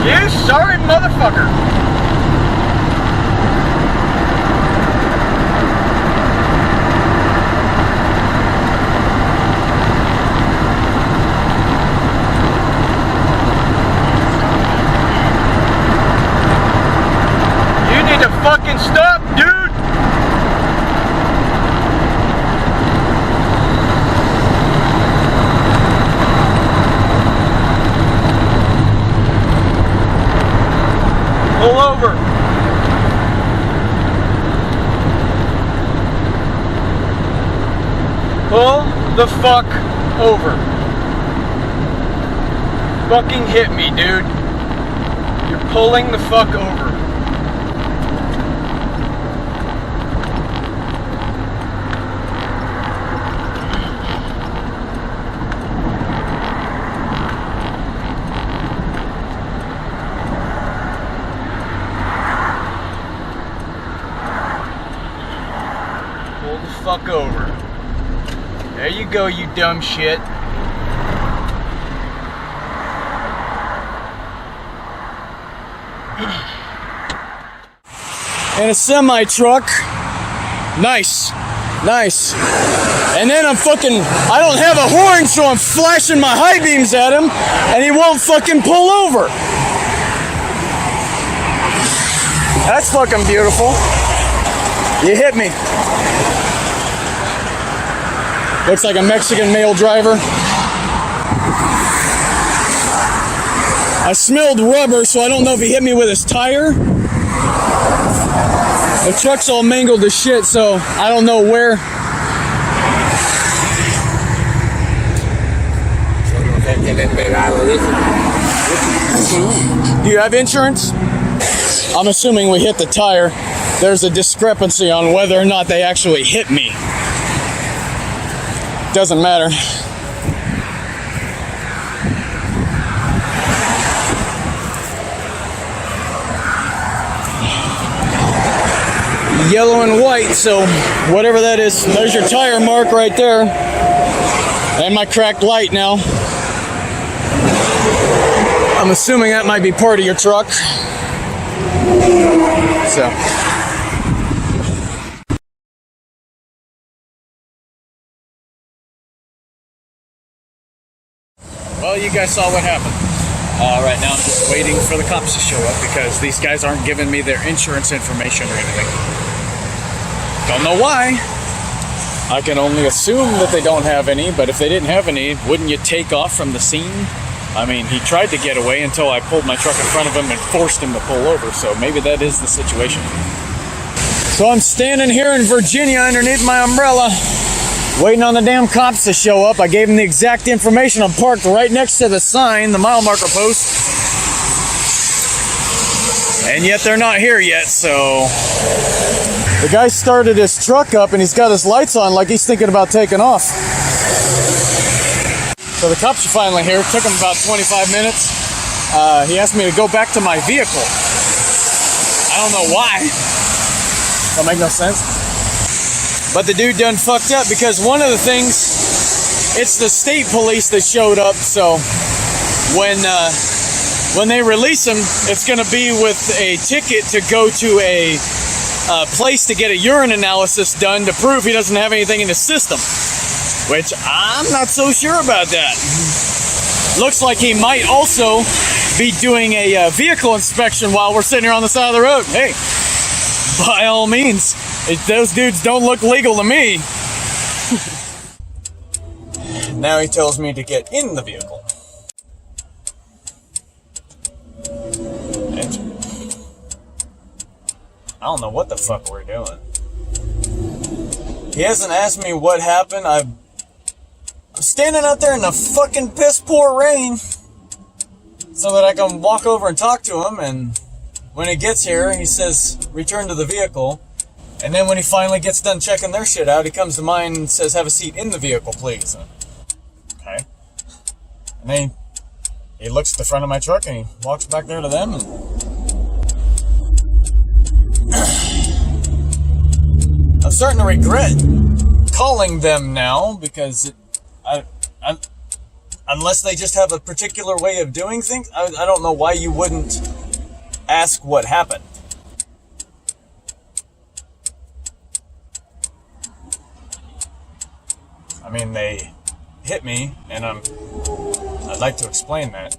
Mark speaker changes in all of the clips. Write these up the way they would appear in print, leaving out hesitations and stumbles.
Speaker 1: You sorry motherfucker. You need to fucking stop, dude. Pull over. Pull the fuck over. Fucking hit me, dude. You're pulling the fuck over. Pull the fuck over. There you go, you dumb shit. And a semi truck. Nice. Nice. And then I don't have a horn, so I'm flashing my high beams at him, and he won't fucking pull over. That's fucking beautiful. You hit me. Looks like a Mexican male driver. I smelled rubber, so I don't know if he hit me with his tire. The truck's all mangled to shit, so I don't know where. Do you have insurance? I'm assuming we hit the tire. There's a discrepancy on whether or not they actually hit me. Doesn't matter. Yellow and white, so whatever that is, there's your tire mark right there. And my cracked light now. I'm assuming that might be part of your truck. So. Well, you guys saw what happened. Right now I'm just waiting for the cops to show up because these guys aren't giving me their insurance information or anything. Don't know why. I can only assume that they don't have any, but if they didn't have any, wouldn't you take off from the scene? I mean, he tried to get away until I pulled my truck in front of him and forced him to pull over, so maybe that is the situation. So I'm standing here in Virginia underneath my umbrella, waiting on the damn cops to show up. I gave them the exact information. I'm parked right next to the sign, the mile marker post. And yet they're not here yet, so... The guy started his truck up and he's got his lights on like he's thinking about taking off. So the cops are finally here. It took him about 25 minutes. He asked me to go back to my vehicle. I don't know why. That'll make no sense. But the dude done fucked up because one of the things, it's the state police that showed up, so when they release him, it's going to be with a ticket to go to a place to get a urine analysis done to prove he doesn't have anything in his system, which I'm not so sure about that. Looks like he might also be doing a vehicle inspection while we're sitting here on the side of the road. Hey, by all means, those dudes don't look legal to me. Now he tells me to get in the vehicle. I don't know what the fuck we're doing. He hasn't asked me what happened. I'm standing out there in the fucking piss poor rain so that I can walk over and talk to him, and when he gets here, he says, return to the vehicle. And then when he finally gets done checking their shit out, he comes to mine and says, have a seat in the vehicle, please. Okay. And then he looks at the front of my truck and he walks back there to them. And I'm starting to regret calling them now because I Unless they just have a particular way of doing things. I don't know why you wouldn't ask what happened. I mean, they hit me, and I'd like to explain that.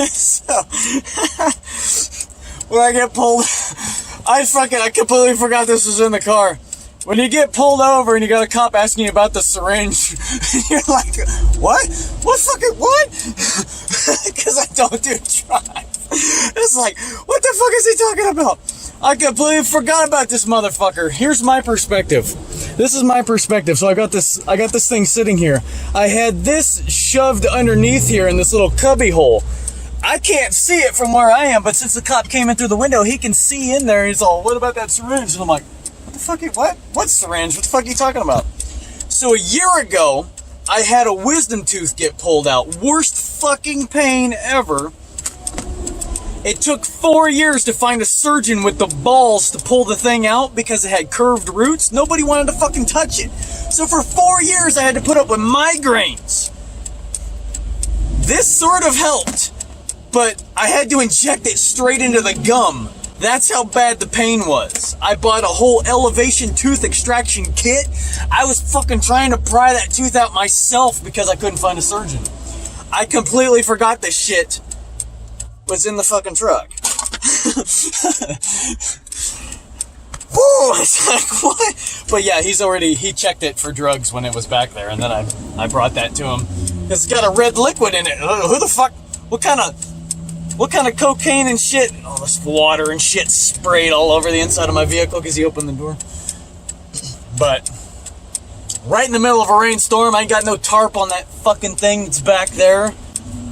Speaker 1: So, when I get pulled, I completely forgot this was in the car. When you get pulled over and you got a cop asking you about the syringe, you're like, what? What? Because I don't do drive. It's like, what the fuck is he talking about? I completely forgot about this motherfucker. Here's my perspective. This is my perspective. So I got this thing sitting here. I had this shoved underneath here in this little cubby hole. I can't see it from where I am, but since the cop came in through the window, he can see in there. He's all, what about that syringe? And I'm like, what the fuck? What syringe? What the fuck are you talking about? So a year ago, I had a wisdom tooth get pulled out. Worst fucking pain ever. It took 4 years to find a surgeon with the balls to pull the thing out because it had curved roots. Nobody wanted to fucking touch it. So for 4 years, I had to put up with migraines. This sort of helped, but I had to inject it straight into the gum. That's how bad the pain was. I bought a whole elevation tooth extraction kit. I was fucking trying to pry that tooth out myself because I couldn't find a surgeon. I completely forgot this shit was in the fucking truck. Whoa, it's like, what? But yeah, he checked it for drugs when it was back there, and then I brought that to him. It's got a red liquid in it. Who the fuck, what kind of cocaine and shit? All this water and shit sprayed all over the inside of my vehicle because he opened the door. But right in the middle of a rainstorm, I ain't got no tarp on that fucking thing that's back there.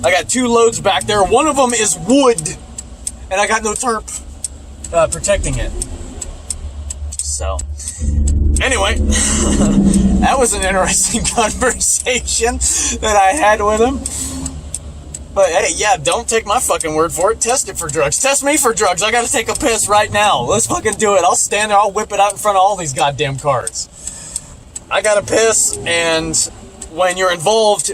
Speaker 1: I got 2 loads back there. One of them is wood, and I got no tarp protecting it. So, anyway, that was an interesting conversation that I had with him. But hey, yeah, don't take my fucking word for it. Test it for drugs. Test me for drugs. I gotta take a piss right now. Let's fucking do it. I'll stand there. I'll whip it out in front of all these goddamn cars. I gotta piss, and when you're involved,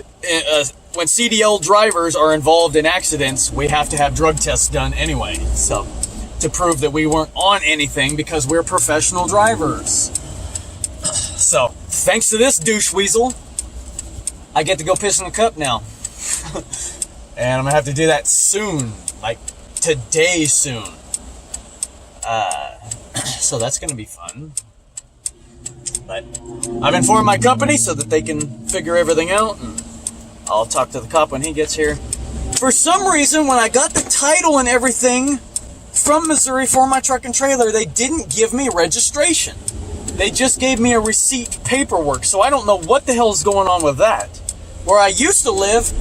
Speaker 1: when CDL drivers are involved in accidents, we have to have drug tests done anyway. So, to prove that we weren't on anything because we're professional drivers. So, thanks to this douche weasel, I get to go piss in the cup now. And I'm gonna have to do that soon, like today soon. So that's gonna be fun. But I've informed my company so that they can figure everything out, and I'll talk to the cop when he gets here. For some reason, when I got the title and everything from Missouri for my truck and trailer, they didn't give me registration. They just gave me a receipt paperwork, so I don't know what the hell is going on with that. Where I used to live,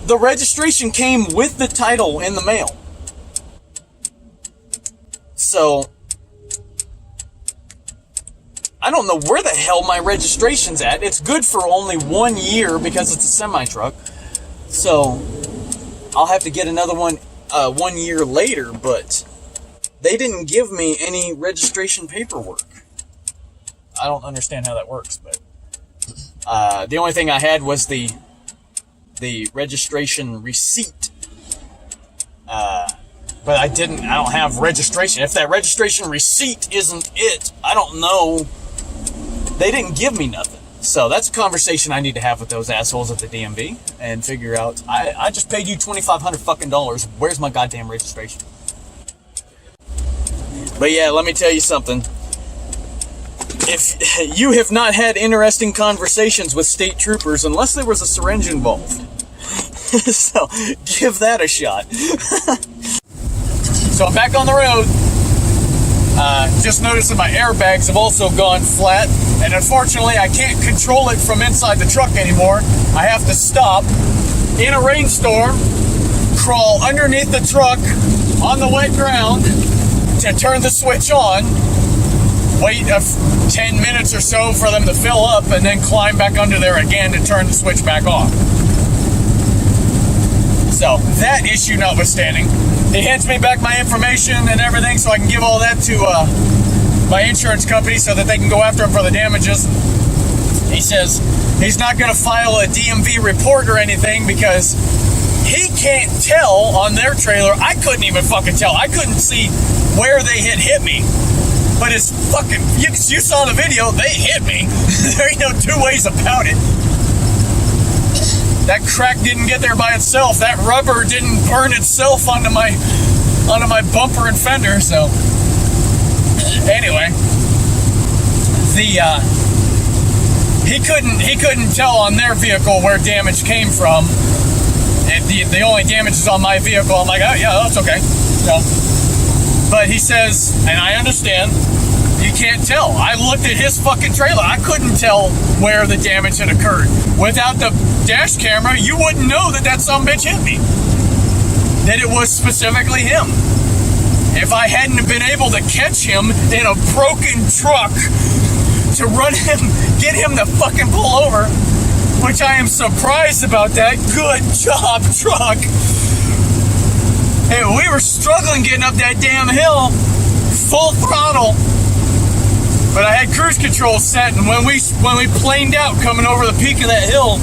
Speaker 1: the registration came with the title in the mail. So, I don't know where the hell my registration's at. It's good for only 1 year because it's a semi-truck. So, I'll have to get another one 1 year later, but they didn't give me any registration paperwork. I don't understand how that works, but the only thing I had was the registration receipt. But I don't have registration. If that registration receipt isn't it, I don't know. They didn't give me nothing. So that's a conversation I need to have with those assholes at the DMV and figure out, I just paid you $2,500 fucking dollars. Where's my goddamn registration? But yeah, let me tell you something. If you have not had interesting conversations with state troopers, unless there was a syringe involved. So, give that a shot. So I'm back on the road. Just noticed that my airbags have also gone flat, and unfortunately I can't control it from inside the truck anymore. I have to stop in a rainstorm, crawl underneath the truck on the wet ground to turn the switch on, wait 10 minutes or so for them to fill up, and then climb back under there again to turn the switch back off. So, that issue notwithstanding, he hands me back my information and everything so I can give all that to my insurance company so that they can go after him for the damages. He says he's not going to file a DMV report or anything because he can't tell on their trailer. I couldn't even fucking tell. I couldn't see where they had hit me. But it's fucking, you saw the video, they hit me. There ain't no two ways about it. That crack didn't get there by itself. That rubber didn't burn itself onto my bumper and fender. So anyway, he couldn't tell on their vehicle where damage came from. And the only damage is on my vehicle. I'm like, oh yeah, that's okay. So, but he says, and I understand, you can't tell. I looked at his fucking trailer. I couldn't tell where the damage had occurred. Without the dash camera, you wouldn't know that sumbitch hit me. That it was specifically him. If I hadn't been able to catch him in a broken truck to run him, get him to fucking pull over, which I am surprised about that. Good job, truck. Hey, we were struggling getting up that damn hill, full throttle. But I had cruise control set, and when we planed out coming over the peak of that hill,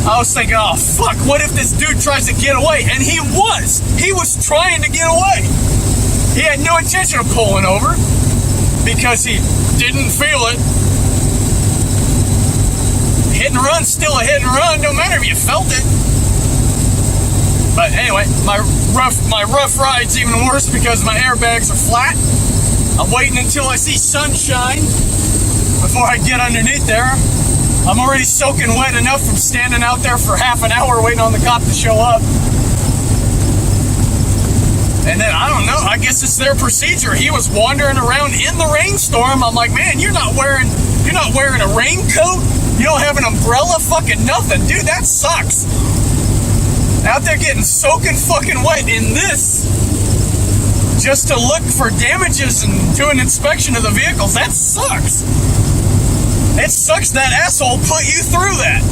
Speaker 1: I was thinking, oh fuck, what if this dude tries to get away? And he was trying to get away. He had no intention of pulling over because he didn't feel it. Hit and run's still a hit and run, no matter if you felt it. But anyway, my rough ride's even worse because my airbags are flat. I'm waiting until I see sunshine before I get underneath there. I'm already soaking wet enough from standing out there for half an hour waiting on the cop to show up. And then, I don't know, I guess it's their procedure. He was wandering around in the rainstorm. I'm like, man, you're not wearing a raincoat? You don't have an umbrella? Fucking nothing. Dude, that sucks. Out there getting soaking fucking wet in this just to look for damages and do an inspection of the vehicles. That sucks. It sucks that asshole put you through that.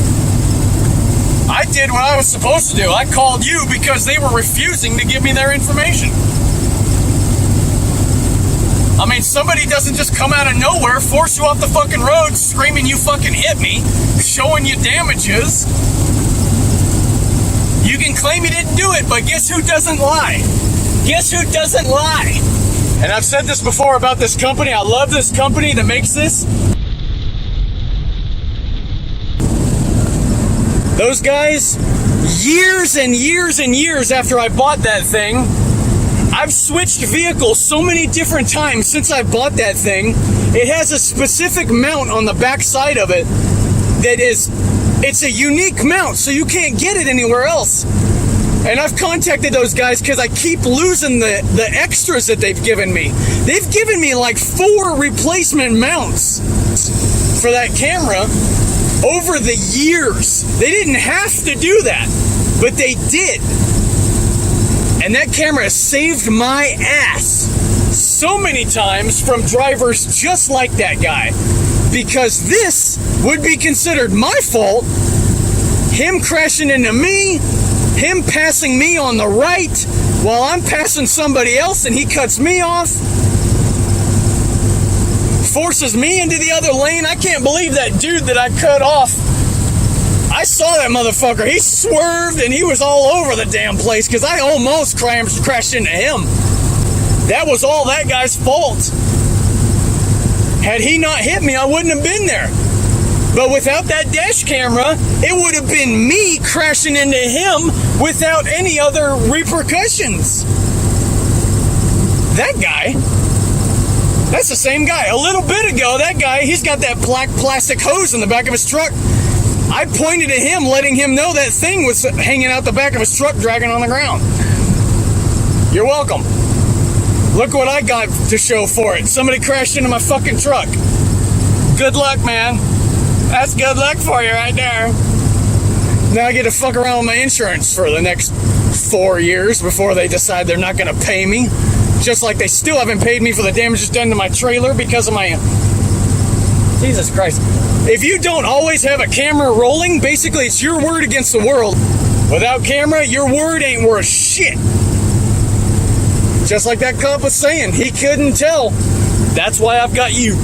Speaker 1: I did what I was supposed to do. I called you because they were refusing to give me their information. I mean, somebody doesn't just come out of nowhere, force you off the fucking road, screaming you fucking hit me, showing you damages. You can claim you didn't do it, but guess who doesn't lie? Guess who doesn't lie? And I've said this before about this company. I love this company that makes this. Those guys, years and years and years after I bought that thing, I've switched vehicles so many different times since I bought that thing. It has a specific mount on the back side of it that it's a unique mount, so you can't get it anywhere else. And I've contacted those guys because I keep losing the extras that they've given me. They've given me like 4 replacement mounts for that camera over the years. They didn't have to do that, but they did. And that camera has saved my ass so many times from drivers just like that guy. Because this would be considered my fault. Him crashing into me, him passing me on the right while I'm passing somebody else and he cuts me off, forces me into the other lane. I can't believe that dude that I cut off. I saw that motherfucker. He swerved and he was all over the damn place because I almost crashed into him. That was all that guy's fault. Had he not hit me, I wouldn't have been there. But without that dash camera, it would have been me crashing into him without any other repercussions. That guy, that's the same guy. A little bit ago, that guy, he's got that black plastic hose in the back of his truck. I pointed at him, letting him know that thing was hanging out the back of his truck, dragging on the ground. You're welcome. Look what I got to show for it. Somebody crashed into my fucking truck. Good luck, man. That's good luck for you right there. Now I get to fuck around with my insurance for the next 4 years before they decide they're not going to pay me. Just like they still haven't paid me for the damages done to my trailer because of my... Jesus Christ. If you don't always have a camera rolling, basically it's your word against the world. Without camera, your word ain't worth shit. Just like that cop was saying, he couldn't tell. That's why I've got you.